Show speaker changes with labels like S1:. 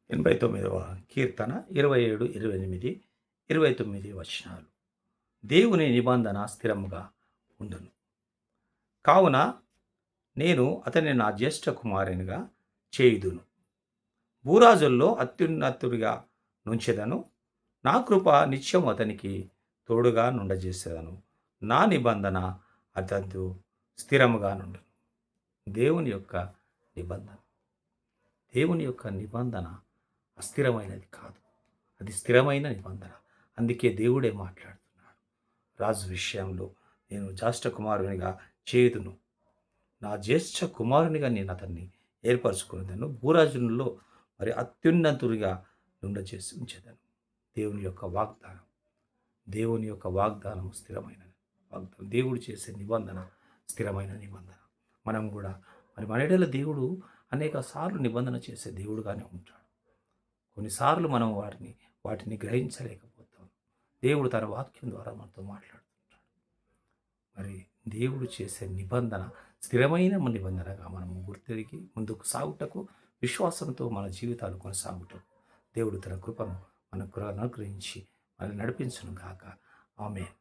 S1: 89వ కీర్తన 27, 28, 29 వచనాలు. దేవుని నిబంధన స్థిరముగా ఉండును. కావున నేను అతని నా జ్యేష్ఠ కుమారునిగా చేయుదును. భూరాజుల్లో అత్యున్నతుడిగా నుంచెదను. నా కృప నిత్యం అతనికి తోడుగా నుండజేసేదను. నా నిబంధన అతడు స్థిరముగా నుండును. దేవుని యొక్క నిబంధన. దేవుని యొక్క నిబంధన అస్థిరమైనది కాదు, అది స్థిరమైన నిబంధన. అందుకే దేవుడే మాట్లాడుతున్నాడు. రాజు విషయంలో నేను జ్యేష్ఠ కుమారునిగా చేయుదును. నా జ్యేష్ఠ కుమారునిగా నేను అతన్ని ఏర్పరచుకునేదను. భూరాజులలో మరి అత్యున్నతుడిగా నుండచేసి ఉంచేదను. దేవుని యొక్క వాగ్దానం, దేవుని యొక్క వాగ్దానం స్థిరమైన వాగ్దానం. దేవుడు చేసే నిబంధన స్థిరమైన నిబంధన. మనం కూడా మరి మన ఎడల దేవుడు అనేక సార్లు నిబంధన చేసే దేవుడుగానే ఉంటాడు. కొన్నిసార్లు మనం వాటిని గ్రహించలేకపోతాం. దేవుడు తన వాక్యం ద్వారా మనతో మాట్లాడుతుంటాడు. మరి దేవుడు చేసే నిబంధన స్థిరమైన నిబంధనగా మనం గుర్తిరిగి ముందుకు సాగుటకు, విశ్వాసంతో మన జీవితాలు కొనసాగుటకు దేవుడు తన కృపను మనకు అనుగ్రహించి మనల్ని నడిపించును గాక. ఆమేన్.